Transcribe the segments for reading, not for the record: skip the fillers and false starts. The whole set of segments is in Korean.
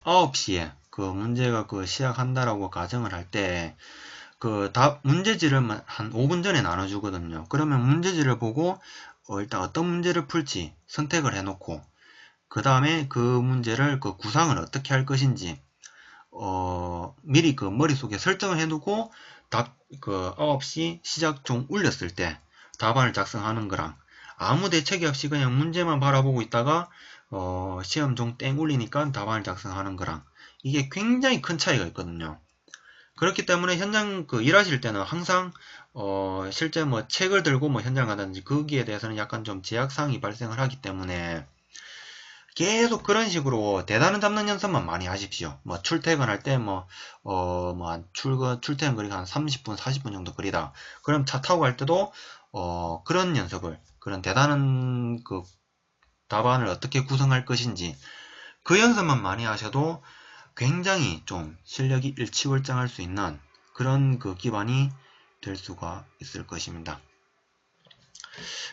9시에 그 문제가 그 시작한다라고 가정을 할 때, 그 답 문제지를 한 5분 전에 나눠주거든요. 그러면 문제지를 보고 일단 어떤 문제를 풀지 선택을 해놓고, 그 다음에 그 문제를 그 구상을 어떻게 할 것인지 미리 그 머릿속에 설정을 해두고 답 그 9시 시작종 울렸을 때 답안을 작성하는 거랑, 아무 대책이 없이 그냥 문제만 바라보고 있다가 시험종 땡 울리니까 답안을 작성하는 거랑, 이게 굉장히 큰 차이가 있거든요. 그렇기 때문에 현장 그 일하실 때는 항상 실제 뭐 책을 들고 뭐 현장 가든지 거기에 대해서는 약간 좀 제약사항이 발생을 하기 때문에 계속 그런 식으로 대단원 잡는 연습만 많이 하십시오. 뭐 출퇴근할 때 한 출퇴근 거리가 한 30분, 40분 정도 거리다. 그럼 차 타고 갈 때도 그런 연습을, 그런 대단한 그 답안을 어떻게 구성할 것인지 그 연습만 많이 하셔도 굉장히 좀 실력이 일취월장할 수 있는 그런 그 기반이 될 수가 있을 것입니다.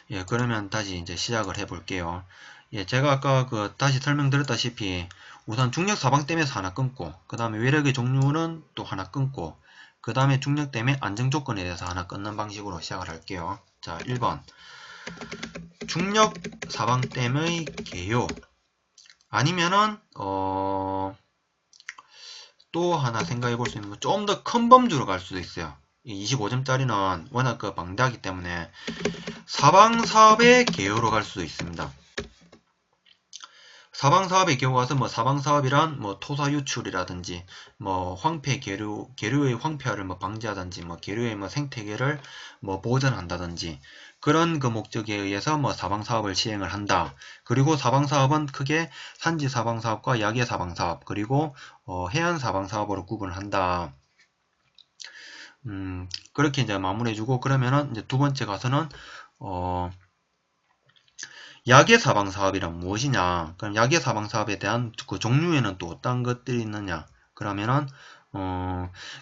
예, 그러면 다시 이제 시작을 해 볼게요. 예, 제가 아까 그 다시 설명드렸다시피 우선 중력 사방댐에서 하나 끊고, 그 다음에 외력의 종류는 또 하나 끊고, 그 다음에 중력댐의 안정 조건에 대해서 하나 끊는 방식으로 시작을 할게요. 자, 1번 중력 사방댐의 개요, 아니면은 또 하나 생각해 볼 수 있는 건 좀 더 큰 범주로 갈 수도 있어요. 25점짜리는 워낙 그 방대하기 때문에 사방사업의 개요로 갈 수도 있습니다. 사방사업의 경우 가서 뭐 사방사업이란 뭐 토사 유출이라든지 뭐 황폐 계류의 황폐화를 뭐 방지하든지 뭐 계류의 뭐 생태계를 뭐 보전한다든지 그런 그 목적에 의해서 뭐 사방사업을 시행을 한다. 그리고 사방사업은 크게 산지 사방사업과 야계 사방사업, 그리고 해안 사방사업으로 구분을 한다. 그렇게 이제 마무리해주고, 그러면은 이제 두 번째 가서는 야계 사방 사업이란 무엇이냐? 그럼 야계 사방 사업에 대한 그 종류에는 또 어떤 것들이 있느냐? 그러면은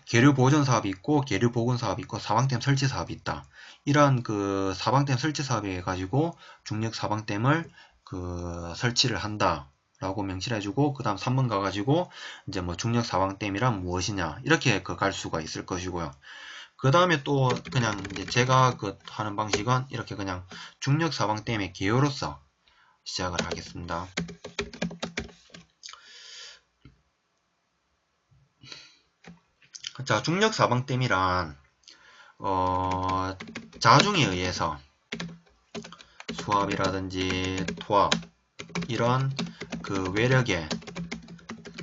계류 보존 사업이 있고, 계류 보건 사업이 있고, 사방댐 설치 사업이 있다. 이러한 그 사방댐 설치 사업에 가지고 중력 사방댐을 그 설치를 한다. 라고 명시를 해주고, 그 다음 3번 가가지고, 이제 뭐 중력 사방댐이란 무엇이냐? 이렇게 그 갈 수가 있을 것이고요. 그 다음에 또 그냥 이제 제가 그 하는 방식은 이렇게 그냥 중력 사방댐의 개요로서 시작을 하겠습니다. 자, 중력 사방댐이란 자중에 의해서 수압이라든지 토압, 이런 그 외력에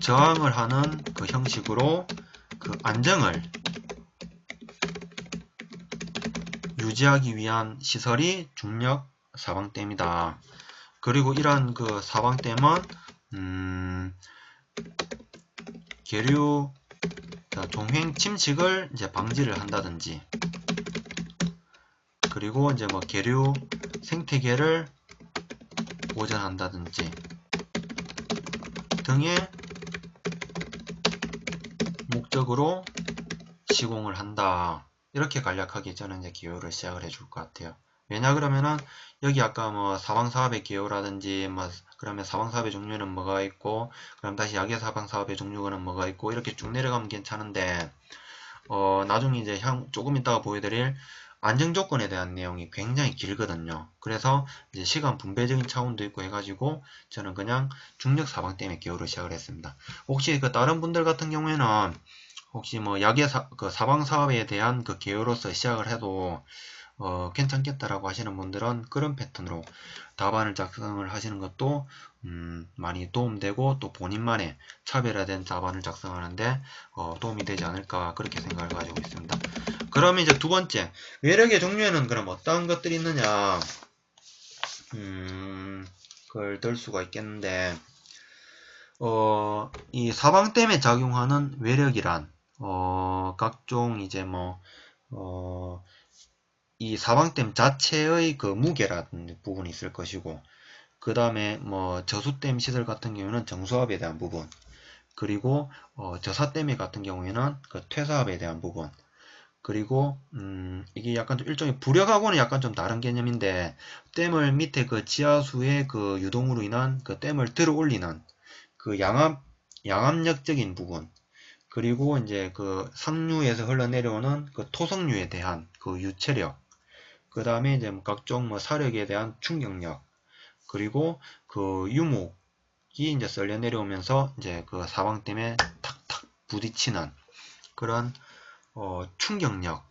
저항을 하는 그 형식으로 그 안정을 유지하기 위한 시설이 중력 사방댐이다. 그리고 이러한 그 사방댐은 계류 종횡 침식을 이제 방지를 한다든지, 그리고 이제 뭐 계류 생태계를 보전한다든지 등의 목적으로 시공을 한다. 이렇게 간략하게 저는 이제 기호를 시작을 해줄 것 같아요. 왜냐 그러면은 여기 아까 뭐 사방사업의 기호라든지 뭐 그러면 사방사업의 종류는 뭐가 있고, 그럼 다시 야계 사방사업의 종류는 뭐가 있고, 이렇게 쭉 내려가면 괜찮은데 나중에 이제 조금 이따가 보여드릴 안정조건에 대한 내용이 굉장히 길거든요. 그래서 이제 시간 분배적인 차원도 있고 해가지고 저는 그냥 중력 사방댐의 기호를 시작을 했습니다. 혹시 그 다른 분들 같은 경우에는 혹시 뭐 야계 그 사방 사업에 대한 그 개요로서 시작을 해도 괜찮겠다라고 하시는 분들은 그런 패턴으로 답안을 작성을 하시는 것도 많이 도움되고, 또 본인만의 차별화된 답안을 작성하는데 도움이 되지 않을까, 그렇게 생각을 가지고 있습니다. 그러면 이제 두 번째, 외력의 종류에는 그럼 어떤 것들이 있느냐, 그걸 들 수가 있겠는데, 이 사방댐에 작용하는 외력이란 각종 이제 이 사방댐 자체의 그 무게라는 부분이 있을 것이고, 그 다음에 뭐 저수댐 시설 같은 경우는 정수압에 대한 부분, 그리고 저사댐 같은 경우에는 그 퇴사압에 대한 부분, 그리고 이게 약간 좀 일종의 부력하고는 약간 좀 다른 개념인데, 댐을 밑에 그 지하수의 그 유동으로 인한 그 댐을 들어 올리는 그 양압 양압력적인 부분, 그리고 이제 그 상류에서 흘러내려오는 그 토성류에 대한 그 유체력, 그 다음에 이제 각종 뭐 사력에 대한 충격력, 그리고 그 유목이 이제 썰려 내려오면서 이제 그 사방댐에 탁탁 부딪히는 그런 충격력이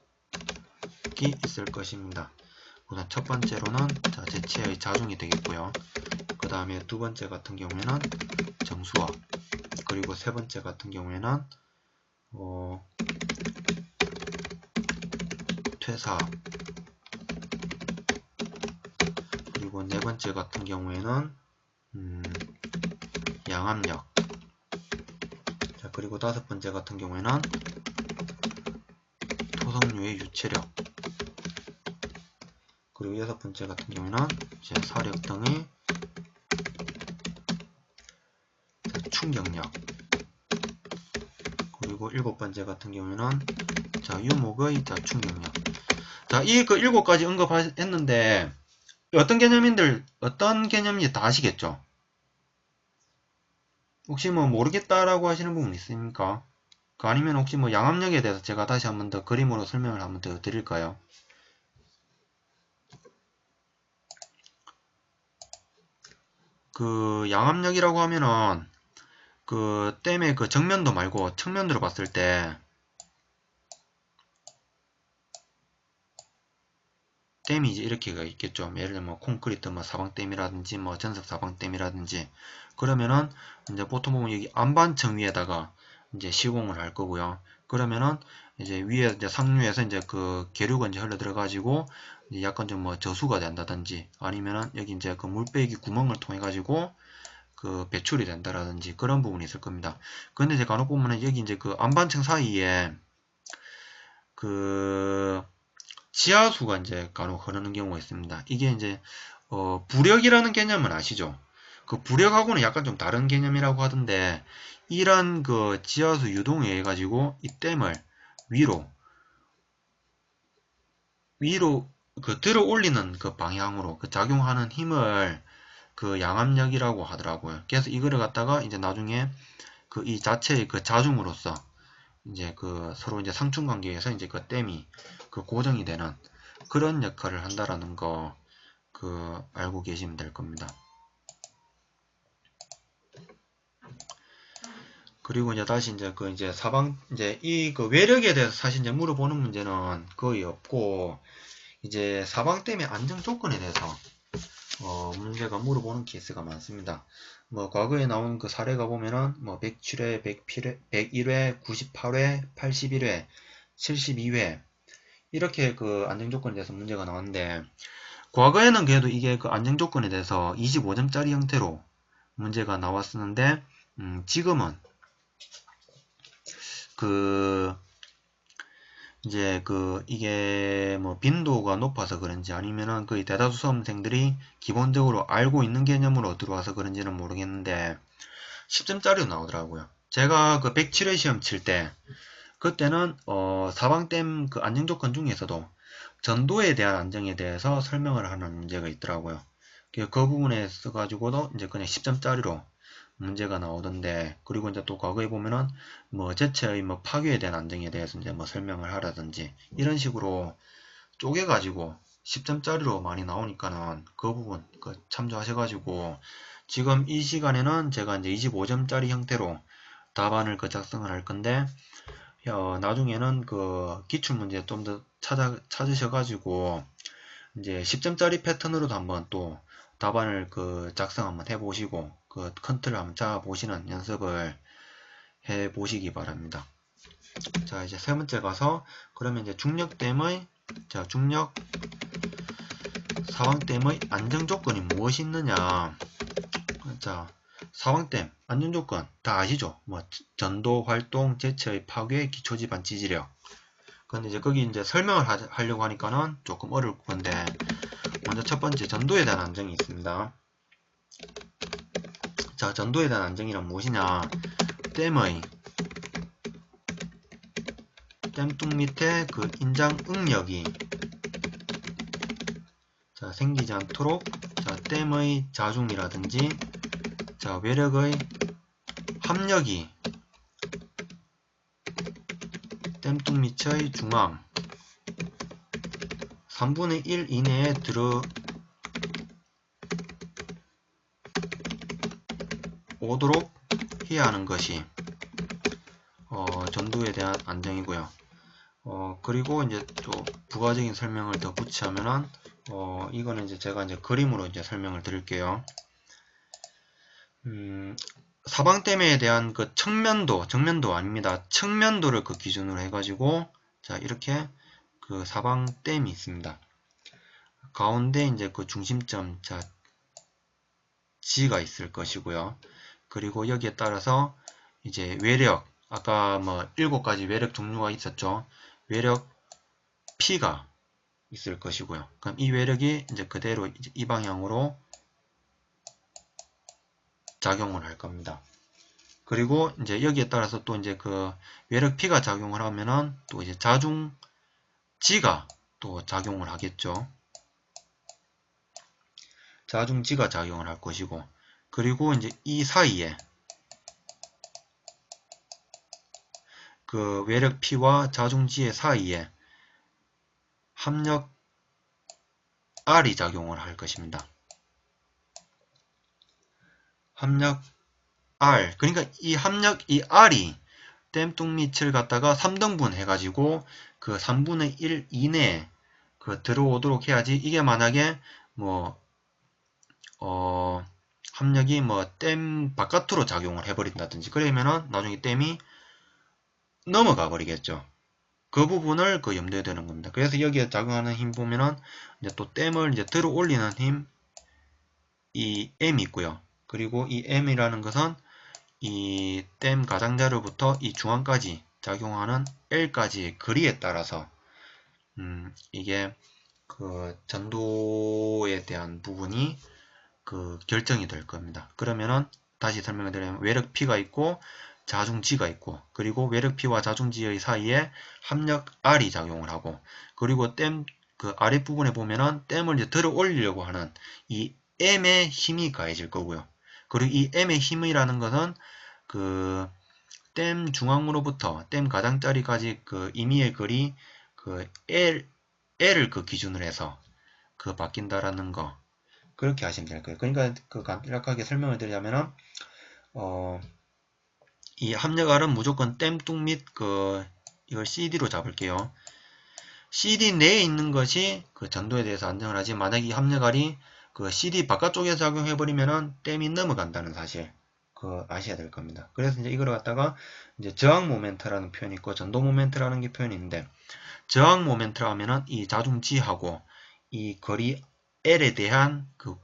있을 것입니다. 우선 첫 번째로는 제체의 자중이 되겠고요. 그 다음에 두 번째 같은 경우에는 정수압, 그리고 세 번째 같은 경우에는 퇴사압, 그리고 네 번째 같은 경우에는 양압력, 자, 그리고 다섯 번째 같은 경우에는 토성류의 유체력, 그리고 여섯 번째 같은 경우에는 이제 사력 등의 충격력, 그리고 일곱 번째 같은 경우에는 자, 유목의 충격력. 자, 이 그 일곱 가지 언급했는데 어떤 개념인지 다 아시겠죠? 혹시 뭐 모르겠다라고 하시는 부분 있습니까? 그 아니면 혹시 뭐 양압력에 대해서 제가 다시 한번 더 그림으로 설명을 한번 더 드릴까요? 그 양압력이라고 하면은 그 댐의 그 정면도 말고 측면으로 봤을 때 댐이 이제 이렇게가 있겠죠. 예를 들면 뭐 콘크리트 뭐 사방댐이라든지 뭐 전석 사방댐이라든지, 그러면은 이제 보통 보면 여기 안반층 위에다가 이제 시공을 할 거고요. 그러면은 이제 위에 이제 상류에서 이제 그 계류가 이제 흘러 들어가지고 약간 좀 뭐 저수가 된다든지, 아니면은 여기 이제 그 물빼기 구멍을 통해 가지고 그 배출이 된다라든지 그런 부분이 있을 겁니다. 근데 이제 간혹 보면은 여기 이제 그 안반층 사이에 그 지하수가 이제 간혹 흐르는 경우가 있습니다. 이게 이제 부력이라는 개념은 아시죠? 그 부력하고는 약간 좀 다른 개념이라고 하던데, 이런 그 지하수 유동에 의해 가지고 이 댐을 위로 그 들어 올리는 그 방향으로 그 작용하는 힘을 그 양압력이라고 하더라고요. 그래서 이거를 갖다가 이제 나중에 그 이 자체의 그 자중으로서 이제 그 서로 이제 상충 관계에서 이제 그 댐이 그 고정이 되는 그런 역할을 한다라는 거 그 알고 계시면 될 겁니다. 그리고 이제 다시 이제 그 이제 사방 이제 이 그 외력에 대해서 사실 이제 물어보는 문제는 거의 없고, 이제 사방댐의 안정 조건에 대해서 문제가 물어보는 케이스가 많습니다. 뭐 과거에 나온 그 사례가 보면은 뭐 107회, 101회, 98회, 81회, 72회 이렇게 그 안정 조건에 대해서 문제가 나왔는데, 과거에는 그래도 이게 그 안정 조건에 대해서 25점짜리 형태로 문제가 나왔었는데, 지금은 그 이제 그 이게 뭐 빈도가 높아서 그런지, 아니면은 그 대다수 수험생들이 기본적으로 알고 있는 개념으로 들어와서 그런지는 모르겠는데 10점짜리로 나오더라고요. 제가 그 107회 시험 칠 때 그때는 사방댐 그 안정 조건 중에서도 전도에 대한 안정에 대해서 설명을 하는 문제가 있더라고요. 그 부분에 써가지고도 이제 그냥 10점짜리로 문제가 나오던데, 그리고 이제 또 과거에 보면은 뭐 제체의 뭐 파괴에 대한 안정에 대해서 이제 뭐 설명을 하라든지 이런 식으로 쪼개가지고 10점짜리로 많이 나오니까는 그 부분 그 참조하셔가지고 지금 이 시간에는 제가 이제 25점짜리 형태로 답안을 그 작성을 할 건데, 나중에는 그 기출문제 좀 더 찾으셔가지고 이제 10점짜리 패턴으로도 한번 또 답안을 그 작성 한번 해보시고 그 컨트롤 한번 잡아보시는 연습을 해보시기 바랍니다. 자, 이제 세 번째 가서 그러면 이제 중력댐의 중력 사방댐의 안정조건이 무엇이 있느냐. 자, 사방댐 안정조건 다 아시죠? 뭐 전도, 활동, 제체의 파괴, 기초지반 지지력. 근데 이제 거기 이제 설명을 하려고 하니까는 조금 어려울 건데, 먼저 첫 번째 전도에 대한 안정이 있습니다. 자, 전도에 대한 안정이란 무엇이냐? 댐뚱 밑에 그 인장 응력이 자, 생기지 않도록 자, 댐의 자중이라든지 자, 외력의 합력이 땜뚱 밑의 중앙 3분의 1 이내에 들어오도록 해야 하는 것이 전도에 대한 안정이고요. 그리고 이제 또 부가적인 설명을 더 붙이자면은 이거는 이제 제가 이제 그림으로 이제 설명을 드릴게요. 사방댐에 대한 그 정면도 아닙니다. 측면도를 그 기준으로 해가지고 자 이렇게 그 사방댐이 있습니다. 가운데 이제 그 중심점 자 G가 있을 것이고요. 그리고 여기에 따라서 이제 외력 아까 뭐 7가지 외력 종류가 있었죠. 외력 P가 있을 것이고요. 그럼 이 외력이 이제 그대로 이제 이 방향으로 작용을 할 겁니다. 그리고 이제 여기에 따라서 또 이제 그 외력 P가 작용을 하면은 또 이제 자중 G가 또 작용을 하겠죠. 자중 G가 작용을 할 것이고, 그리고 이제 이 사이에 그 외력 P와 자중 G의 사이에 합력 R이 작용을 할 것입니다. 합력 R, 그러니까 이 합력 이 R이 땜뚱 밑을 갖다가 3등분 해가지고 그 3분의 1 이내에 그 들어오도록 해야지. 이게 만약에 뭐 합력이 뭐 댐 바깥으로 작용을 해버린다든지 그러면은 나중에 댐이 넘어가 버리겠죠. 그 부분을 그 염두에 두는 겁니다. 그래서 여기에 작용하는 힘 보면은 이제 또 댐을 이제 들어 올리는 힘, 이 M이 있고요. 그리고 이 M이라는 것은 이 댐 가장자리부터 이 중앙까지 작용하는 L까지의 거리에 따라서 이게 그 전도에 대한 부분이 그 결정이 될 겁니다. 그러면은 다시 설명을 드리면 외력 P가 있고 자중 G가 있고, 그리고 외력 P와 자중 G의 사이에 합력 R이 작용을 하고, 그리고 댐 그 아랫부분에 보면은 댐을 이제 들어 올리려고 하는 이 M의 힘이 가해질 거고요. 그리고 이 M의 힘이라는 것은 그 댐 중앙으로부터 댐 가장자리까지 그 임의의 거리 그 L을 그 기준으로 해서 그 바뀐다라는 거, 그렇게 하시면 될 거예요. 그러니까 그 간략하게 설명을 드리자면은 이 합력알은 무조건 땜뚱 및 그 이걸 CD로 잡을게요. CD 내에 있는 것이 그 전도에 대해서 안정을 하지, 만약에 이 합력알이 그 CD 바깥쪽에 작용해버리면은 댐이 넘어간다는 사실 그 아셔야 될 겁니다. 그래서 이제 이걸 갖다가 이제 저항 모멘트라는 표현이 있고 전도 모멘트라는 게 표현이 있는데, 저항 모멘트라 하면은 이 자중 G하고 이 거리 L에 대한 그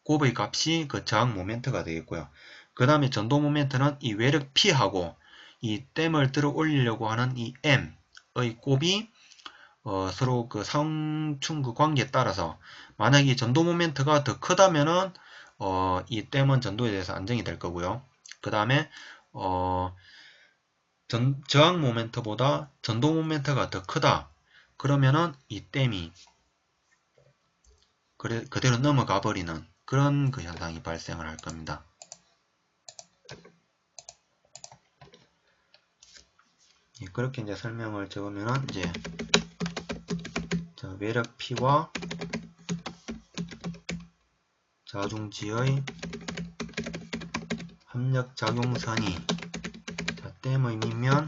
곱의 값이 그 저항 모멘트가 되겠고요. 그 다음에 전도 모멘트는 이 외력 P하고 이 댐을 들어 올리려고 하는 이 M의 곱이 서로 그 상충 그 관계에 따라서 만약에 전도 모멘트가 더 크다면은 이 댐은 전도에 대해서 안정이 될 거고요. 그 다음에 저항 모멘트보다 전도 모멘트가 더 크다 그러면은 이 댐이 그대로 넘어가 버리는 그런 그 현상이 발생을 할 겁니다. 그렇게 이제 설명을 적으면은 이제 외력 P와 자중지의 합력 작용선이 댐의 밑면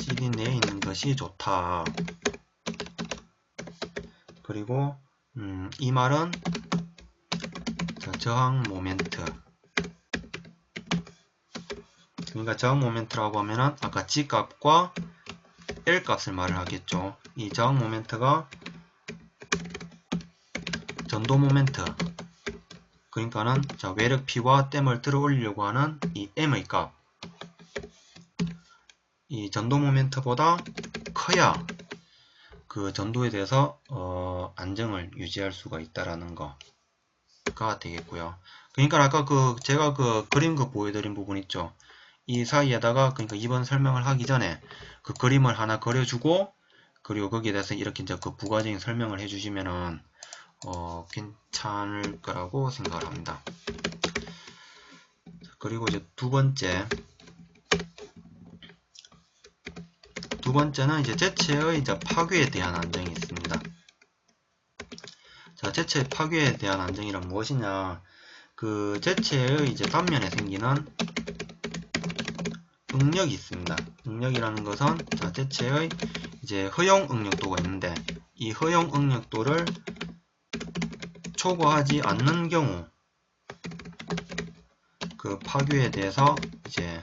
CD 내에 있는 것이 좋다. 그리고 이 말은 저항 모멘트, 그러니까 저항 모멘트라고 하면은 아까 G 값과 L 값을 말을 하겠죠. 이 저항 모멘트가 전도 모멘트, 그러니까는 외력 P와 댐을 들어 올리려고 하는 이 M의 값, 이 전도 모멘트보다 커야 그 전도에 대해서 안정을 유지할 수가 있다라는 거가 되겠고요. 그러니까 아까 그 제가 그 그림 그 보여드린 부분 있죠. 이 사이에다가 그러니까 이번 설명을 하기 전에 그 그림을 하나 그려주고, 그리고 거기에 대해서 이렇게 이제 그 부가적인 설명을 해주시면은 괜찮을 거라고 생각을 합니다. 그리고 이제 두 번째는 이제 제체의 이제 파괴에 대한 안정이 있습니다. 자, 제체의 파괴에 대한 안정이란 무엇이냐? 그 제체의 이제 단면에 생기는 응력이 있습니다. 응력이라는 것은 자, 제체의 이제 허용 응력도가 있는데 이 허용 응력도를 초과하지 않는 경우 그 파괴에 대해서 이제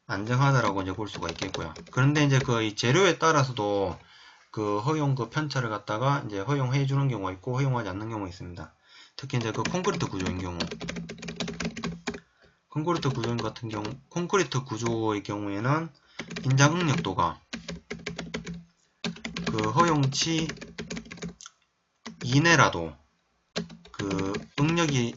안정하다라고 이제 볼 수가 있겠고요. 그런데 이제 그 이 재료에 따라서도 그 허용 그 편차를 갖다가 이제 허용해 주는 경우가 있고 허용하지 않는 경우가 있습니다. 특히 이제 그 콘크리트 구조인 경우, 콘크리트 구조의 경우에는 인장 응력도가 그 허용치 이내라도 그 응력이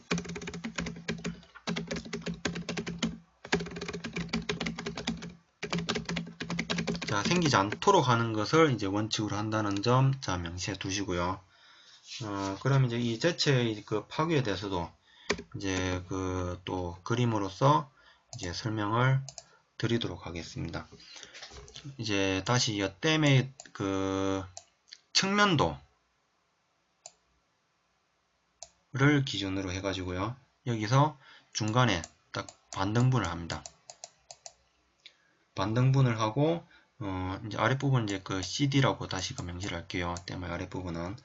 자, 생기지 않도록 하는 것을 이제 원칙으로 한다는 점, 자, 명시해 두시고요. 그럼 이제 이 제체의 그 파괴에 대해서도 이제 그 또 그림으로서 이제 설명을 드리도록 하겠습니다. 이제 다시 이 댐의 그 측면도를 기준으로 해가지고요. 여기서 중간에 딱 반등분을 합니다. 반등분을 하고 이제 아랫부분 이제 그 CD라고 다시 그 명시를 할게요. 댐의 아랫부분은.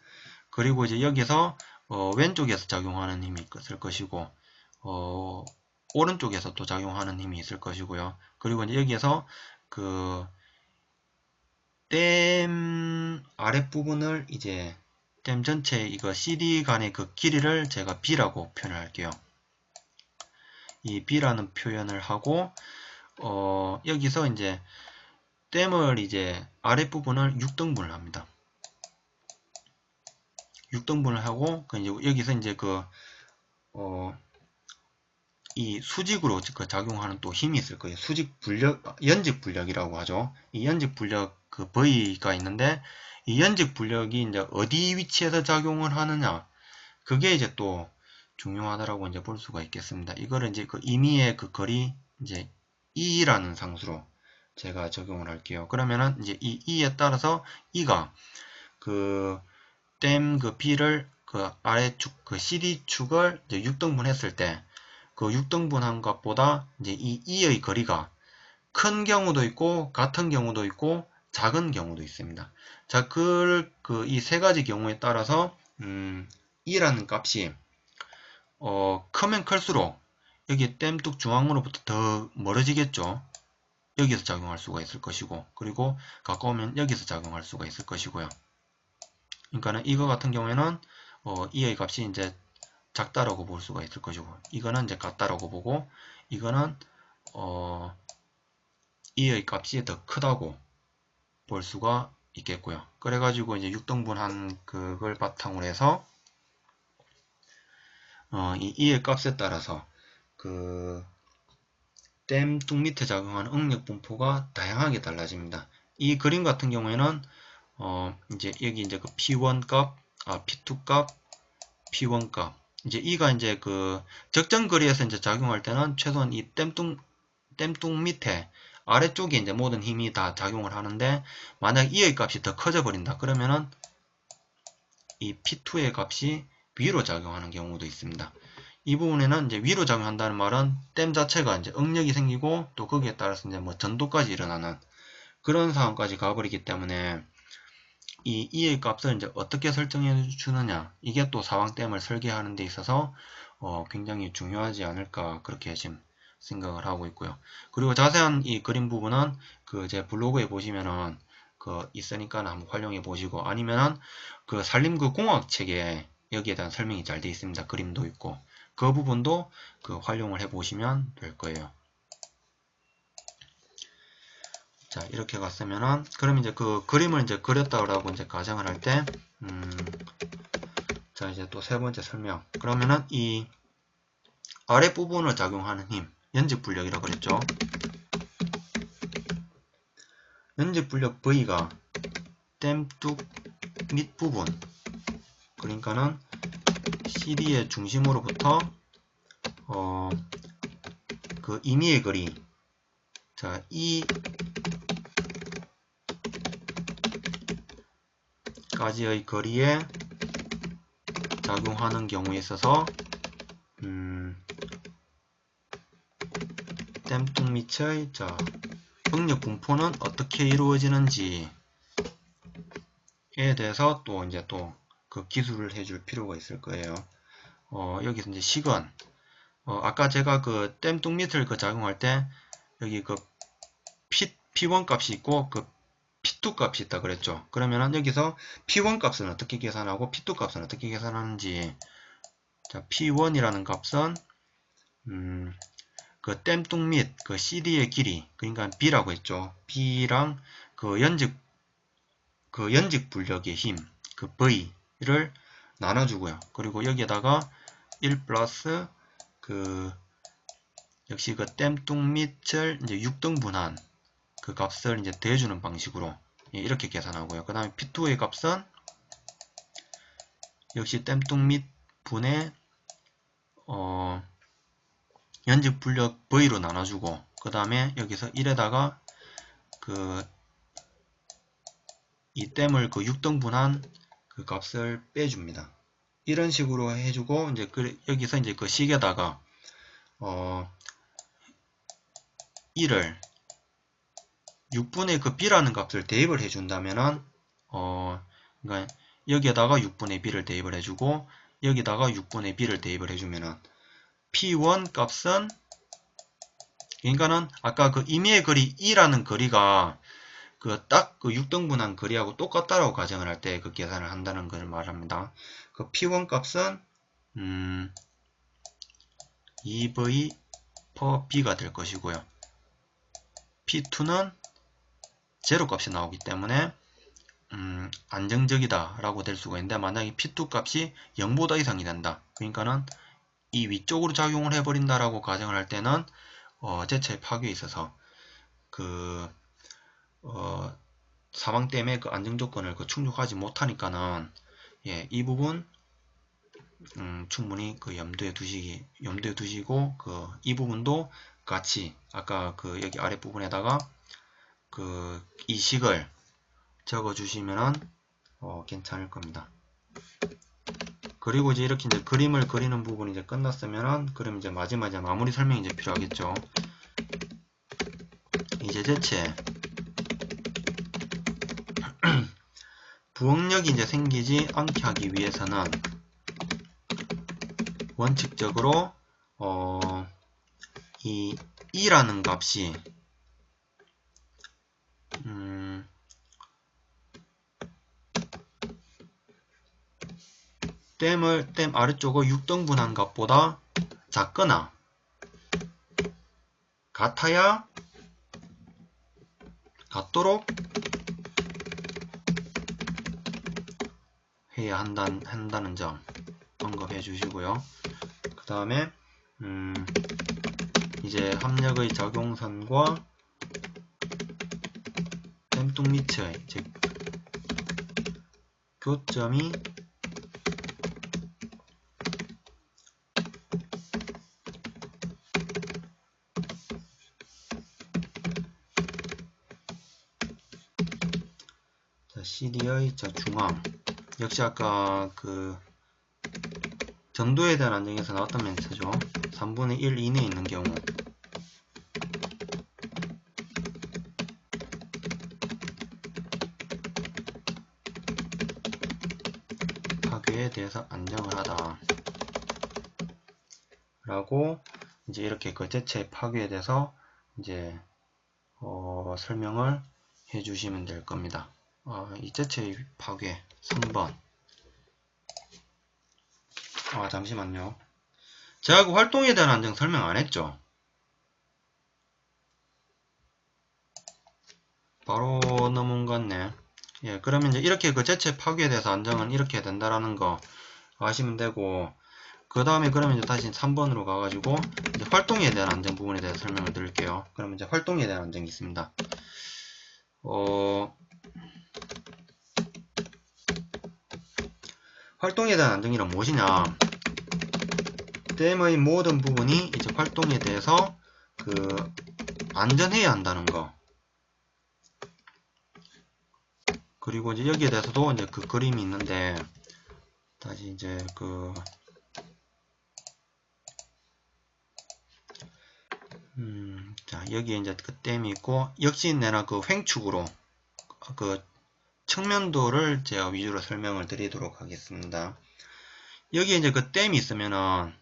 그리고 이제 여기서 왼쪽에서 작용하는 힘이 있을 것이고 오른쪽에서 또 작용하는 힘이 있을 것이고요. 그리고 이제 여기에서 그 댐 아랫부분을 이제 댐 전체 이거 CD 간의 그 길이를 제가 B라고 표현을 할게요. 이 B라는 표현을 하고 여기서 이제 댐을 이제 아랫부분을 6등분을 합니다. 6등분을 하고 이제 여기서 이제 이 수직으로 작용하는 또 힘이 있을 거예요. 수직 불력, 연직 불력이라고 하죠. 이 연직 불력 그 V가 있는데 이 연직 불력이 이제 어디 위치에서 작용을 하느냐, 그게 이제 또 중요하다라고 이제 볼 수가 있겠습니다. 이거를 이제 그 임의의 그 거리 이제 E라는 상수로 제가 적용을 할게요. 그러면은 이제 이 E에 따라서 E가 그 댐 그 B를 그 아래축 그 CD축을 이제 6등분 했을 때 그 6등분한 것보다 이제 이 E의 거리가 큰 경우도 있고 같은 경우도 있고 작은 경우도 있습니다. 자, 이 세 가지 경우에 따라서 E라는 값이 크면 클수록 여기 댐뚝 중앙으로부터 더 멀어지겠죠. 여기서 작용할 수가 있을 것이고, 그리고 가까우면 여기서 작용할 수가 있을 것이고요. 그러니까는 이거 같은 경우에는 E의 값이 이제 작다라고 볼 수가 있을 것이고, 이거는 이제 같다라고 보고, 이거는 E의 값이 더 크다고 볼 수가 있겠고요. 그래가지고 이제 6등분한 그걸 바탕으로 해서 이 E의 값에 따라서 그 댐 뚝 밑에 작용하는 응력 분포가 다양하게 달라집니다. 이 그림 같은 경우에는 이제 여기 이제 그 P1 값, P2 값, P1 값. 이제 이가 이제 그 적정 거리에서 이제 작용할 때는 최소한 이 댐뚝 밑에 아래쪽에 이제 모든 힘이 다 작용을 하는데, 만약 E의 값이 더 커져 버린다 그러면은 이 P2의 값이 위로 작용하는 경우도 있습니다. 이 부분에는 이제 위로 작용한다는 말은 댐 자체가 이제 응력이 생기고 또 거기에 따라서 이제 뭐 전도까지 일어나는 그런 상황까지 가버리기 때문에 이 E의 값을 이제 어떻게 설정해 주느냐, 이게 또 사왕댐을 설계하는 데 있어서 굉장히 중요하지 않을까, 그렇게 지금 생각을 하고 있고요. 그리고 자세한 이 그림 부분은 그 제 블로그에 보시면은 그 있으니까 한번 활용해 보시고, 아니면은 그 산림 그 공학 책에 여기에 대한 설명이 잘 되어 있습니다. 그림도 있고 그 부분도 그 활용을 해 보시면 될 거예요. 자, 이렇게 갔으면은, 그럼 이제 그 그림을 이제 그렸다고 이제 가정을 할 때, 자, 이제 또 세 번째 설명. 그러면은 이 아랫부분을 작용하는 힘, 연직불력이라고 그랬죠. 연직불력 V가 댐뚝 밑부분, 그러니까는 CD의 중심으로부터 그 임의의 거리, 자, 이 까지의 거리에 작용하는 경우에 있어서 땜뚱 밑의 자, 응력 분포는 어떻게 이루어지는지에 대해서 또 이제 또 그 기술을 해줄 필요가 있을 거예요. 여기서 이제 시건, 아까 제가 그 땜뚱 밑을 그 작용할 때 여기 그 P1 값이 있고 그 P2 값이 있다 그랬죠. 그러면은 여기서 P1 값은 어떻게 계산하고 P2 값은 어떻게 계산하는지, 자, P1이라는 값은 그 땜뚱 및 그 CD의 길이, 그러니까 B라고 했죠. B랑 그 연직 불력의 힘, 그 V를 나눠주고요. 그리고 여기에다가 1 플러스 그 역시 그 땜뚱 밑을 이제 6등분한 그 값을 이제 더해주는 방식으로 이렇게 계산하고요. 그 다음에 P2의 값은 역시 땜뚱 밑 분의 연직 불력 V로 나눠주고, 그 다음에 여기서 1에다가 그 이 땜을 그 6등분한 그 값을 빼줍니다. 이런 식으로 해주고, 이제 여기서 이제 그 식에다가 1을 6분의 그 B라는 값을 대입을 해준다면은, 그러니까 여기에다가 6분의 B를 대입을 해주고, 여기다가 6분의 B를 대입을 해주면은, P1 값은, 그러니까는 아까 그 임의의 거리 E라는 거리가 그 딱 그 6등분한 거리하고 똑같다라고 가정을 할 때 그 계산을 한다는 걸 말합니다. 그 P1 값은 2V per B가 될 것이고요. P2는 제로 값이 나오기 때문에 안정적이다 라고 될 수가 있는데, 만약에 P2 값이 0보다 이상이 된다, 그러니까는 이 위쪽으로 작용을 해버린다 라고 가정을 할 때는 제체의 파괴에 있어서 그 사망댐의 그 안정조건을 그 충족하지 못하니까는, 예, 이 부분 충분히 그 염두에 두시고 이 부분도 같이 아까 그 여기 아랫부분에다가 그 이 식을 적어 주시면은 괜찮을 겁니다. 그리고 이제 이렇게 이제 그림을 그리는 부분이 이제 끝났으면은, 그럼 이제 마지막에 마무리 설명이 이제 필요하겠죠. 이제 제체 부응력이 이제 생기지 않게 하기 위해서는 원칙적으로 이 E라는 값이 댐 아래쪽의 6등분한 값보다 작거나 같도록 해야 한다는 점 언급해 주시고요. 그 다음에 이제 합력의 작용선과 댐뚱 밑의 즉 교점이 CD의 중앙, 역시 아까 그 전도에 대한 안정에서 나왔던 멘트죠. 3분의 1 이내에 있는 경우 파괴에 대해서 안정을 하다 라고 이제 이렇게 그 제체의 파괴에 대해서 이제 설명을 해 주시면 될 겁니다. 이 제체의 파괴 3번. 잠시만요. 제가 그 활동에 대한 안정 설명 안 했죠? 바로 넘어온 것 같네. 예, 그러면 이제 이렇게 그 제체 파괴에 대해서 안정은 이렇게 된다라는 거 아시면 되고, 그 다음에 그러면 이제 다시 3번으로 가가지고 이제 활동에 대한 안정 부분에 대해서 설명을 드릴게요. 그러면 이제 활동에 대한 안정이 있습니다. 활동에 대한 안정이란 무엇이냐? 댐의 모든 부분이 이제 활동에 대해서 그 안전해야 한다는 거. 그리고 이제 여기에 대해서도 이제 그 그림이 있는데, 다시 이제 자, 여기에 이제 그 댐이 있고, 역시 내나 그 횡축으로 그 측면도를 제가 위주로 설명을 드리도록 하겠습니다. 여기에 이제 그 댐이 있으면은,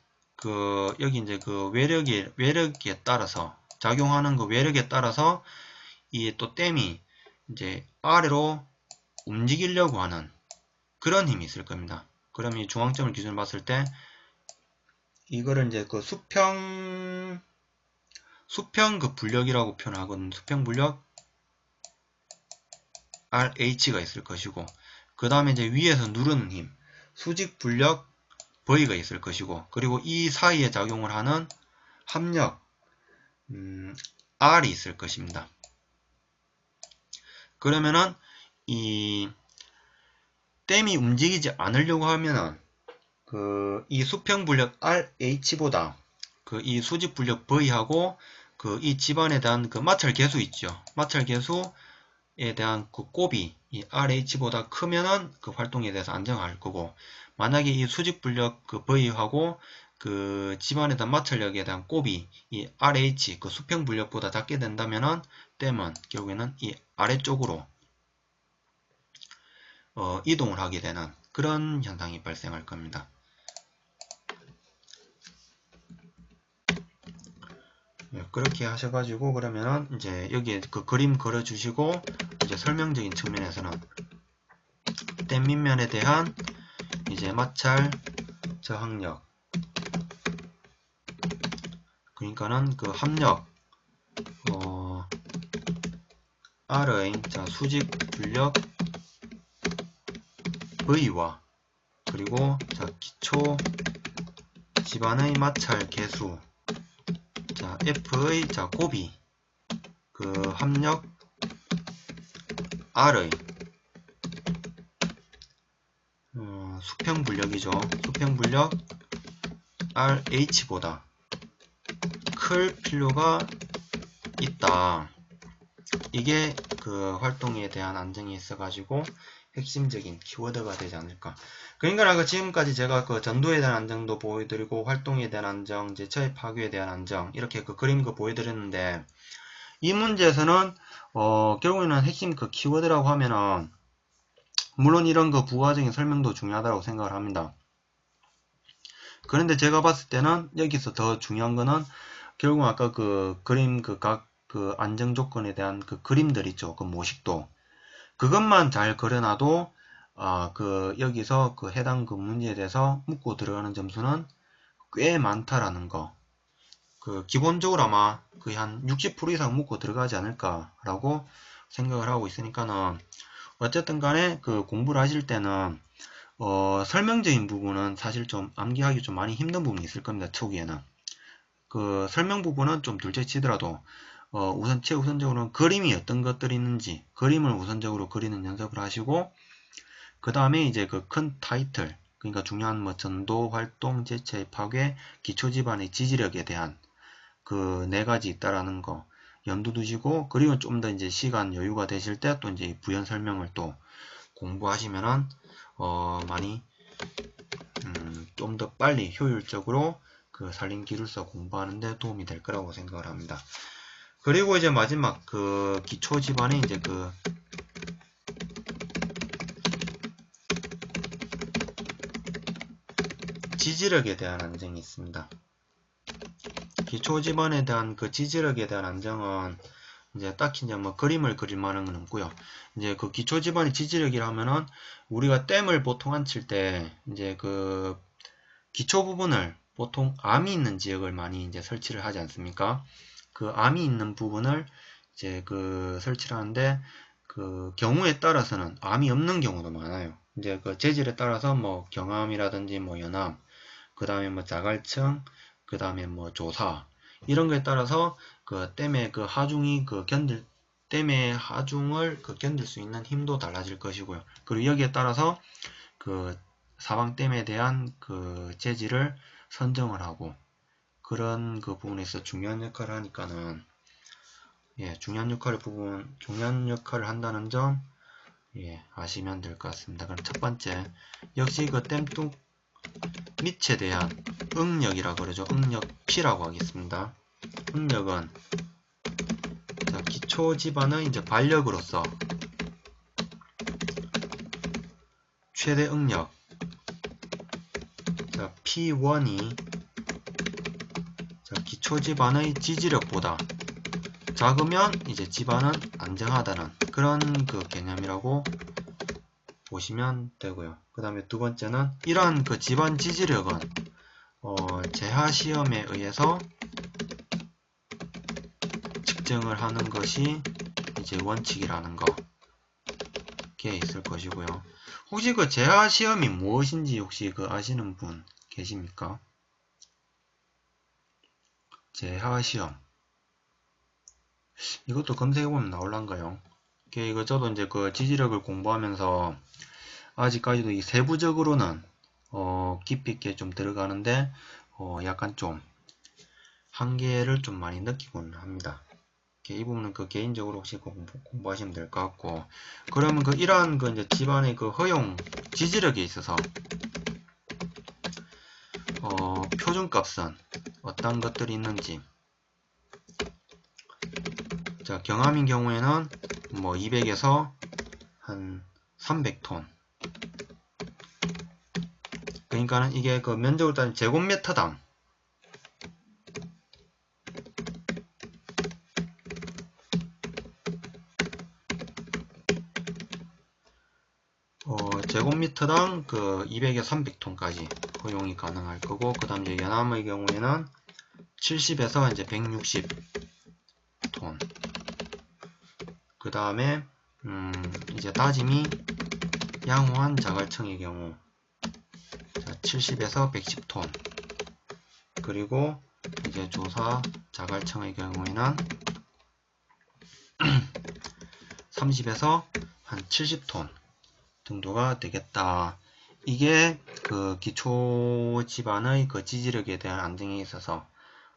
여기 이제 그 외력에 따라서, 작용하는 그 외력에 따라서, 이 또 댐이 이제 아래로 움직이려고 하는 그런 힘이 있을 겁니다. 그럼 이 중앙점을 기준으로 봤을 때, 이거를 이제 그 수평 그 불력이라고 표현하거든요. 수평 불력 RH가 있을 것이고, 그 다음에 이제 위에서 누르는 힘, 수직 불력 V가 있을 것이고, 그리고 이 사이에 작용을 하는 합력 R이 있을 것입니다. 그러면은 이 댐이 움직이지 않으려고 하면은 이 수평 불력 RH보다 이 수직 불력 V하고 이 집안에 대한 그 마찰 계수 있죠. 마찰 계수에 대한 그 곱이 이 RH보다 크면은 그 활동에 대해서 안정할 거고, 만약에 이 수직 불력 그 V하고 그 집안에 대한 마찰력에 대한 곱이 이 RH 그 수평 불력보다 작게 된다면은 댐은 결국에는 이 아래쪽으로 이동을 하게 되는 그런 현상이 발생할 겁니다. 그렇게 하셔가지고 그러면은 이제 여기에 그 그림 그려주시고, 이제 설명적인 측면에서는 댐 밑면에 대한 이제 마찰 저항력, 그러니까는 그 합력 R의 자 수직 불력 V와 그리고 자 기초 집안의 마찰 계수 자 F의 자 곱이 그 합력 R의 수평 불력이죠. 수평 불력 RH보다 클 필요가 있다. 이게 그 활동에 대한 안정이 있어가지고 핵심적인 키워드가 되지 않을까. 그러니까 지금까지 제가 그 전도에 대한 안정도 보여드리고, 활동에 대한 안정, 제처의 파괴에 대한 안정, 이렇게 그 그림 보여드렸는데, 이 문제에서는 결국에는 핵심 그 키워드라고 하면은, 물론 이런 그 부가적인 설명도 중요하다고 생각을 합니다. 그런데 제가 봤을 때는 여기서 더 중요한 거는 결국 아까 그 그림 각 그 안정 조건에 대한 그 그림들 있죠. 그 모식도. 그것만 잘 그려놔도 여기서 그 해당 그 문제에 대해서 묻고 들어가는 점수는 꽤 많다라는 거. 기본적으로 아마 거의 한 60% 이상 묻고 들어가지 않을까라고 생각을 하고 있으니까는, 어쨌든 간에 그 공부를 하실 때는 설명적인 부분은 사실 좀 암기하기 좀 많이 힘든 부분이 있을 겁니다. 초기에는. 그 설명 부분은 좀 둘째 치더라도 최우선적으로는 그림이 어떤 것들이 있는지 그림을 우선적으로 그리는 연습을 하시고, 그 다음에 이제 그 큰 타이틀, 그러니까 중요한 뭐 전도, 활동, 제체, 파괴, 기초 집안의 지지력에 대한 그 네 가지 있다라는 거 염두 두시고, 그리고 좀 더 이제 시간 여유가 되실 때 또 이제 부연 설명을 또 공부하시면은 많이 좀 더 빨리 효율적으로 그 살림 기술사 공부하는데 도움이 될 거라고 생각을 합니다. 그리고 이제 마지막 그 기초 집안에 이제 그 지지력에 대한 안정이 있습니다. 기초 집안에 대한 그 지지력에 대한 안정은 이제 딱히 이제 뭐 그림을 그릴 만한 건 없고요. 이제 그 기초 집안의 지지력이라면은 우리가 댐을 보통 안 칠 때 이제 그 기초 부분을 보통 암이 있는 지역을 많이 이제 설치를 하지 않습니까? 그 암이 있는 부분을 이제 그 설치를 하는데, 그 경우에 따라서는 암이 없는 경우도 많아요. 이제 그 재질에 따라서 뭐 경암이라든지 뭐 연암, 그 다음에 뭐 자갈층, 그 다음에 뭐 조사, 이런 거에 따라서 그 댐의 그 하중이 댐의 하중을 견딜 수 있는 힘도 달라질 것이고요. 그리고 여기에 따라서 그 사방댐에 대한 그 재질을 선정을 하고 그런 그 부분에서 중요한 역할을 하니까는 예, 중요한 역할을 한다는 점 예, 아시면 될 것 같습니다. 그럼 첫 번째 역시 그 땜뚝 밑에 대한 응력이라 그러죠. 응력 P라고 하겠습니다. 응력은 자, 기초 집안의 이제 반력으로서 최대 응력 자, P1이 자, 기초 집안의 지지력보다 작으면 이제 집안은 안정하다는 그런 그 개념이라고 보시면 되고요. 그 다음에 두 번째는 이러한 그 집안 지지력은 재하 시험에 의해서 측정을 하는 것이 이제 원칙이라는 게 있을 것이고요. 혹시 그 재하 시험이 무엇인지 혹시 그 아시는 분 계십니까? 재하 시험 이것도 검색해보면 나올란가요? 이거 저도 이제 그 지지력을 공부하면서 아직까지도 이 세부적으로는 깊이 있게 좀 들어가는데 약간 좀 한계를 좀 많이 느끼곤 합니다. 이 부분은 그 개인적으로 혹시 공부하시면 될 것 같고 그러면 그 이러한 그 이제 집안의 그 허용 지지력에 있어서 표준값은 어떤 것들이 있는지 자 경함인 경우에는 뭐 200에서 한 300톤 그러니까는 이게 그 면적을 따지면 제곱미터당 제곱미터당 그 200에서 300톤까지 허용이 가능할 거고 그 다음 이제 연암의 경우에는 70에서 이제 160톤 그 다음에 이제 다짐이 양호한 자갈청의 경우 70에서 110톤 그리고 이제 조사 자갈청의 경우에는 30에서 한 70톤 정도가 되겠다. 이게 그 기초 집안의 그 지지력에 대한 안정에 있어서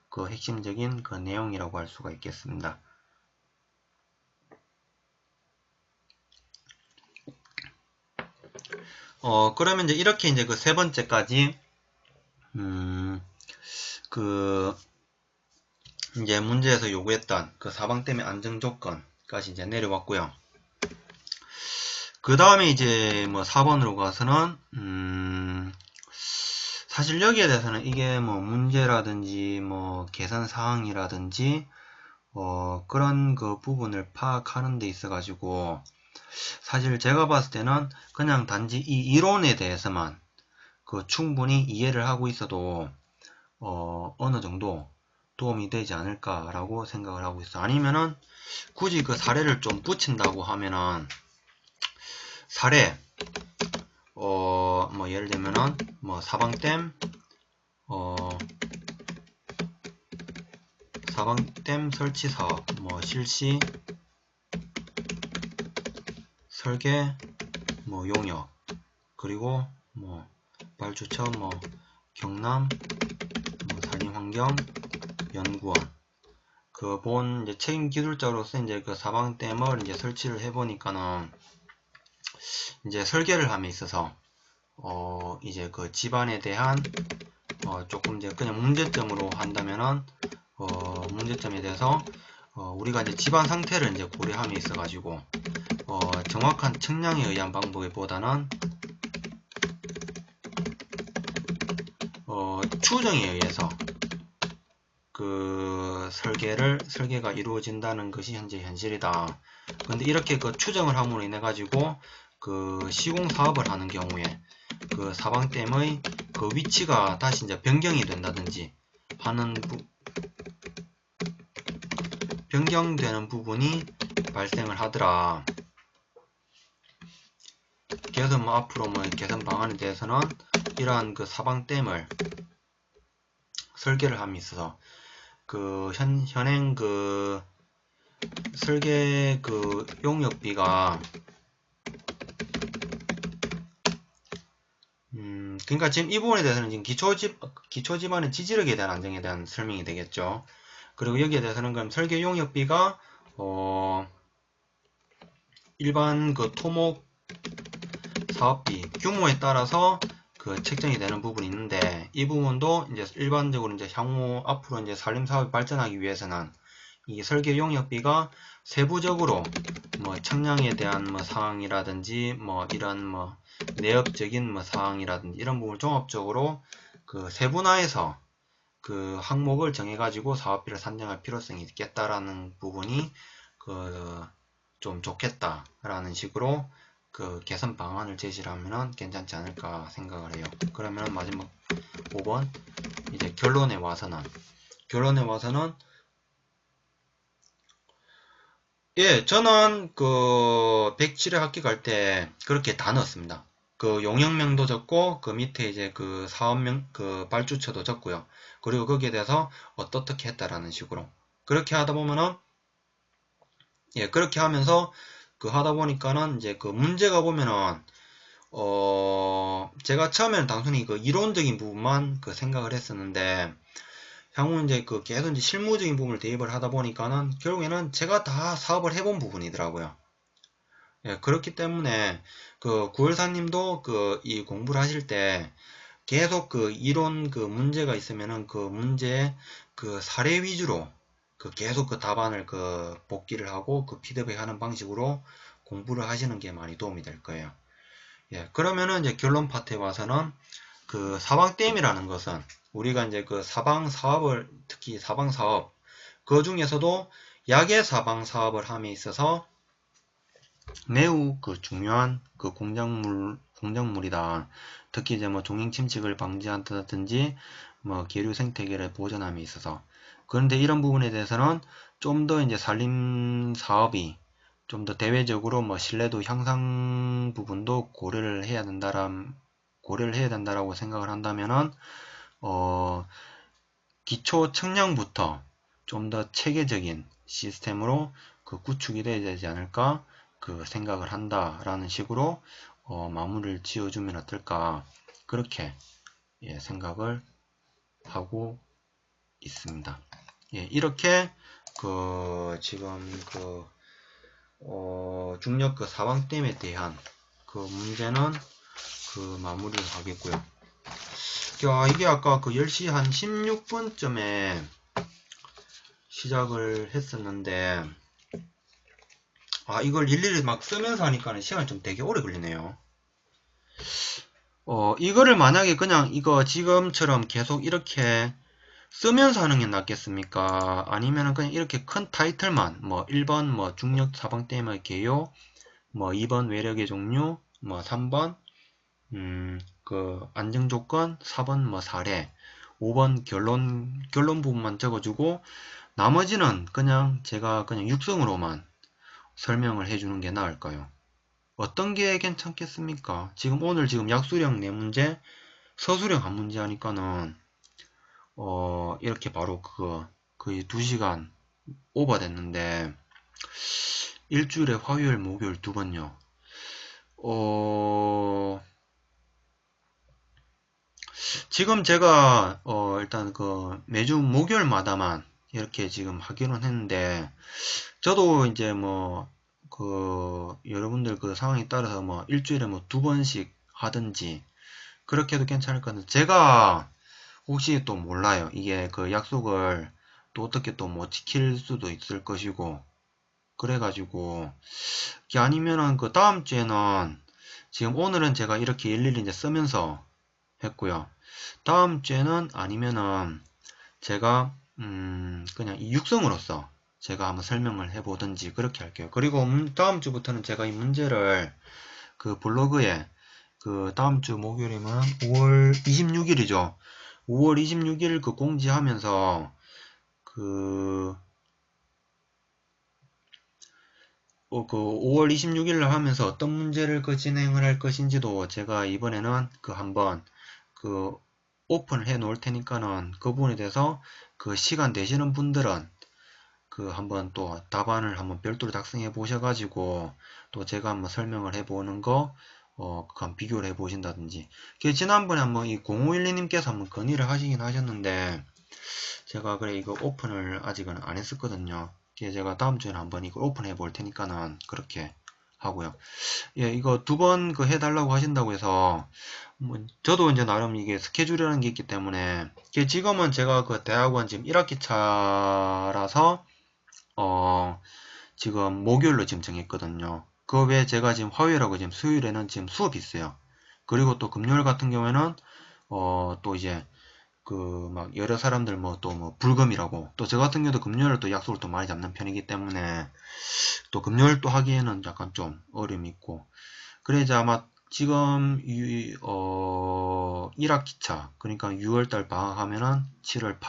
그 핵심적인 그 내용이라고 할 수가 있겠습니다. 그러면 이제 이렇게 이제 그 세 번째까지 그 이제 문제에서 요구했던 그 사방댐의 안정 조건까지 이제 내려왔고요. 그 다음에 이제 뭐 4번으로 가서는 사실 여기에 대해서는 이게 뭐 문제라든지 뭐 계산 사항이라든지 그런 그 부분을 파악하는 데 있어 가지고 사실 제가 봤을 때는 그냥 단지 이 이론에 대해서만 그 충분히 이해를 하고 있어도 어느 정도 도움이 되지 않을까라고 생각을 하고 있어. 아니면은 굳이 그 사례를 좀 붙인다고 하면은 사례 뭐 예를 들면은 뭐 사방댐 사방댐 설치 사업 뭐 실시 설계 뭐 용역 그리고 뭐 발주처 뭐 경남 뭐 산림환경 연구원 그 본 이제 책임 기술자로서 이제 그 사방댐을 이제 설치를 해보니까는 이제 설계를 함에 있어서 이제 그 집안에 대한 조금 이제 그냥 문제점으로 한다면은 문제점에 대해서 우리가 이제 집안 상태를 이제 고려함에 있어 가지고 정확한 측량에 의한 방법보다는 추정에 의해서 그 설계가 이루어진다는 것이 현재 현실이다. 근데 이렇게 그 추정을 함으로 인해 가지고 그 시공 사업을 하는 경우에 그 사방댐의 그 위치가 다시 이제 변경이 된다든지 하는 변경되는 부분이 발생을 하더라. 그래서 뭐 앞으로 뭐 개선 방안에 대해서는 이러한 그 사방댐을 설계를 함에 있어서 그 현행 그 설계 그 용역비가 그러니까 지금 이 부분에 대해서는 지금 기초지반의 지지력에 대한 안정에 대한 설명이 되겠죠. 그리고 여기에 대해서는 그럼 설계 용역비가 일반 그 토목 사업비 규모에 따라서 그 책정이 되는 부분이 있는데, 이 부분도 이제 일반적으로 이제 향후 앞으로 이제 산림 사업이 발전하기 위해서는 이 설계 용역비가 세부적으로 뭐 청량에 대한 뭐 사항이라든지 뭐 이런 뭐 내역적인 뭐 사항이라든지 이런 부분을 종합적으로 그 세분화해서 그 항목을 정해가지고 사업비를 산정할 필요성이 있겠다라는 부분이 그 좀 좋겠다라는 식으로 그 개선 방안을 제시를 하면은 괜찮지 않을까 생각을 해요. 그러면 마지막 5번 이제 결론에 와서는 예, 저는 그 107회 학기 갈 때 그렇게 다 넣었습니다. 그 용역명도 적고 그 밑에 이제 그 사업명 그 발주처도 적고요. 그리고 거기에 대해서 어떻게 했다라는 식으로 그렇게 하다 보면은 예, 그렇게 하면서 그 하다 보니까는 이제 그 문제가 보면은 제가 처음에는 단순히 그 이론적인 부분만 그 생각을 했었는데, 향후 이제 그 계속 이제 실무적인 부분을 대입을 하다 보니까는 결국에는 제가 다 사업을 해본 부분이더라고요. 예, 그렇기 때문에 그 구월사님도 그 이 공부를 하실 때 계속 그 이론 그 문제가 있으면은 그 문제 그 사례 위주로 그 계속 그 답안을 그 복기를 하고 그 피드백하는 방식으로 공부를 하시는 게 많이 도움이 될 거예요. 예, 그러면은 이제 결론 파트에 와서는 그 사방댐이라는 것은 우리가 이제 그 사방 사업을 특히 사방 사업 그 중에서도 약의 사방 사업을 함에 있어서 매우 그 중요한 그 공작물이다. 특히 이제 뭐 종양 침식을 방지한다든지 뭐 계류 생태계를 보존함에 있어서. 그런데 이런 부분에 대해서는 좀 더 이제 산림 사업이 좀 더 대외적으로 뭐 신뢰도 향상 부분도 고려를 해야 된다라고 생각을 한다면은 기초 측량부터 좀 더 체계적인 시스템으로 그 구축이 되어야 되지 않을까 그 생각을 한다라는 식으로 마무리를 지어주면 어떨까 그렇게 예, 생각을 하고 있습니다. 예, 이렇게 그 지금 그 중력 그 사방댐에 대한 그 문제는 그 마무리를 하겠고요. 야, 이게 아까 그 10시 한 16분쯤에 시작을 했었는데, 아, 이걸 일일이 막 쓰면서 하니까 시간이 좀 되게 오래 걸리네요. 이거를 만약에 그냥 이거 지금처럼 계속 이렇게 쓰면서 하는 게 낫겠습니까? 아니면은 그냥 이렇게 큰 타이틀만, 뭐 1번 뭐 중력 사방댐의 개요, 뭐 2번 외력의 종류, 뭐 3번 그 안정 조건, 4번 뭐 사례, 5번 결론 부분만 적어주고 나머지는 그냥 제가 그냥 육성으로만 설명을 해주는 게 나을까요? 어떤 게 괜찮겠습니까? 지금 오늘 지금 약수령 4문제, 서술형 한 문제 하니까는 이렇게 바로 그거 거의 2시간 오버됐는데 일주일에 화요일, 목요일 2번요. 지금 제가 일단 그 매주 목요일마다만 이렇게 지금 하기로는 했는데 저도 이제 뭐 그 여러분들 그 상황에 따라서 뭐 일주일에 뭐 2번씩 하든지 그렇게 해도 괜찮을 것 같은데 제가 혹시 또 몰라요. 이게 그 약속을 또 어떻게 또 못 지킬 수도 있을 것이고 그래가지고 이게 아니면은 그 다음 주에는 지금 오늘은 제가 이렇게 일일이 이제 쓰면서 했고요. 다음 주에는 아니면은 제가 그냥 이 육성으로서 제가 한번 설명을 해보든지 그렇게 할게요. 그리고 다음 주부터는 제가 이 문제를 그 블로그에 그 다음 주 목요일이면 5월 26일이죠. 5월 26일 그 공지하면서 그, 그 5월 26일 하면서 어떤 문제를 그 진행을 할 것인지도 제가 이번에는 그 한번 그 오픈을 해 놓을 테니까는 그 부분에 대해서 그 시간 되시는 분들은 그 한번 또 답안을 한번 별도로 작성해 보셔 가지고 또 제가 한번 설명을 해 보는 거 그한 비교를 해 보신다든지. 지난번에 한번 이 0512님께서 한번 건의를 하시긴 하셨는데, 제가 그래 이거 오픈을 아직은 안 했었거든요. 제가 다음 주에는 한번 이거 오픈해 볼 테니까는 그렇게 하고요. 예, 이거 두 번 그 해달라고 하신다고 해서, 뭐 저도 이제 나름 이게 스케줄이라는 게 있기 때문에, 지금은 제가 그 대학원 지금 1학기 차라서, 지금 목요일로 지금 정했거든요. 그 외에 제가 지금 화요일하고 지금 수요일에는 지금 수업이 있어요. 그리고 또 금요일 같은 경우에는, 또 이제, 막 여러 사람들 뭐 또 뭐 불금이라고, 또 저 같은 경우도 금요일 또 약속을 또 많이 잡는 편이기 때문에 또 금요일 또 하기에는 약간 좀 어려움이 있고, 그래 이제 아마 지금 1학기차 그러니까 6월달 방학하면은 7월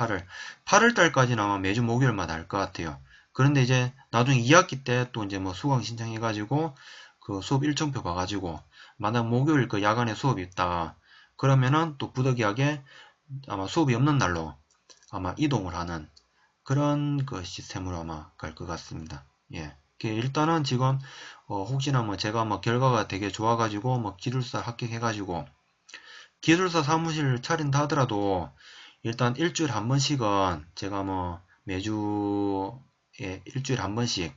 8월달까지는 아마 매주 목요일마다 할 것 같아요. 그런데 이제 나중에 2학기 때 또 이제 뭐 수강 신청해가지고 그 수업 일정표 봐가지고 만약 목요일 그 야간에 수업이 있다 그러면은 또 부득이하게 아마 수업이 없는 날로 아마 이동을 하는 그런 그 시스템으로 아마 갈 것 같습니다. 예. 일단은 지금 혹시나 뭐 제가 뭐 결과가 되게 좋아가지고 뭐 기술사 합격해가지고 기술사 사무실 차린다 하더라도 일단 일주일에 한 번씩은 제가 뭐 매주 일주일에 한 번씩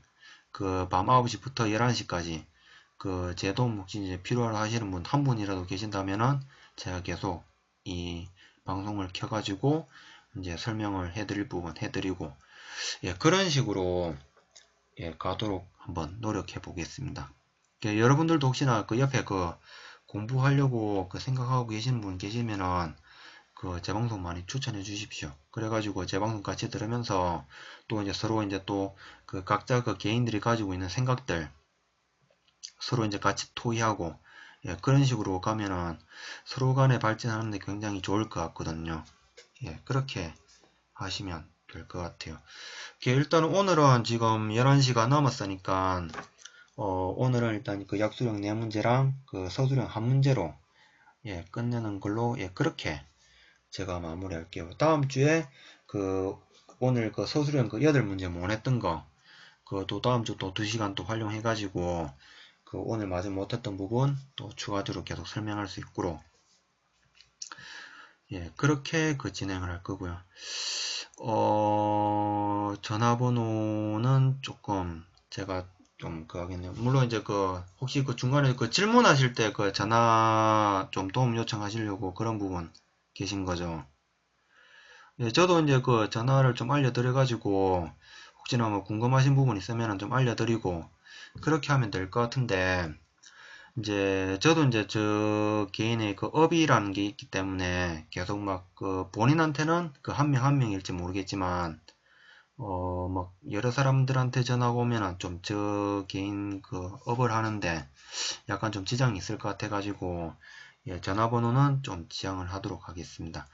그 밤 9시부터 11시까지 그 제 도움 혹시 이제 필요로 하시는 분 한 분이라도 계신다면은 제가 계속 이 방송을 켜가지고 이제 설명을 해드릴 부분 해드리고, 예, 그런 식으로 예, 가도록 한번 노력해 보겠습니다. 예, 여러분들도 혹시나 그 옆에 그 공부하려고 그 생각하고 계시는 분 계시면은 그 제 방송 많이 추천해 주십시오. 그래가지고 제 방송 같이 들으면서 또 이제 서로 이제 또 그 각자 그 개인들이 가지고 있는 생각들 서로 이제 같이 토의하고, 예, 그런 식으로 가면은 서로 간에 발전하는데 굉장히 좋을 것 같거든요. 예, 그렇게 하시면 될 것 같아요. 일단 오늘은 지금 11시가 넘었으니까 오늘은 일단 그 약수령 4문제랑 그 서술형 1문제로 예, 끝내는 걸로 예, 그렇게 제가 마무리할게요. 다음 주에 그 오늘 그 서술형 그 8문제 못했던 거 또 다음 주 또 2시간 또 활용해 가지고 그 오늘 마저 못했던 부분 또 추가적으로 계속 설명할 수 있도록 예, 그렇게 그 진행을 할 거고요. 전화번호는 조금 제가 좀 하겠네요. 물론 이제 혹시 그 중간에 그 질문하실 때 그 전화 좀 도움 요청하시려고 그런 부분 계신 거죠. 예, 저도 이제 그 전화를 좀 알려드려가지고 혹시나 뭐 궁금하신 부분 있으면 좀 알려드리고 그렇게 하면 될 것 같은데, 이제 저도 이제 저 개인의 그 업이라는 게 있기 때문에 계속 막 그 본인한테는 그 한 명 한 명일지 모르겠지만 막 여러 사람들한테 전화가 오면은 좀 저 개인 그 업을 하는데 약간 좀 지장이 있을 것 같아 가지고 예, 전화번호는 좀 지양을 하도록 하겠습니다.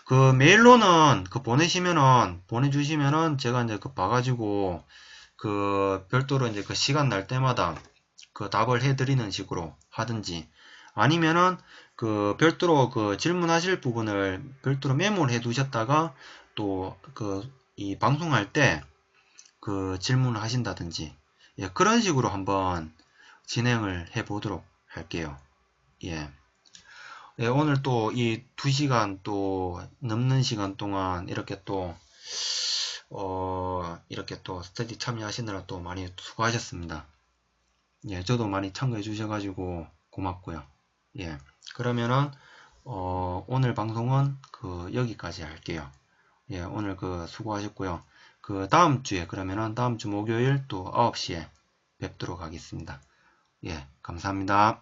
그 메일로는 그 보내주시면은 제가 이제 그 봐가지고 그 별도로 이제 그 시간 날 때마다 그 답을 해드리는 식으로 하든지, 아니면은 그 별도로 그 질문하실 부분을 별도로 메모를 해 두셨다가 또 그 이 방송할 때 그 질문을 하신다든지, 예, 그런 식으로 한번 진행을 해 보도록 할게요. 예. 예, 오늘 또 이 2시간 또 넘는 시간 동안 이렇게 또 이렇게 또 스터디 참여하시느라 또 많이 수고하셨습니다. 예, 저도 많이 참고해 주셔가지고 고맙고요. 예, 그러면은 오늘 방송은 그 여기까지 할게요. 예, 오늘 그 수고하셨고요. 그 다음 주에 그러면은 다음 주 목요일 또 9시에 뵙도록 하겠습니다. 예, 감사합니다.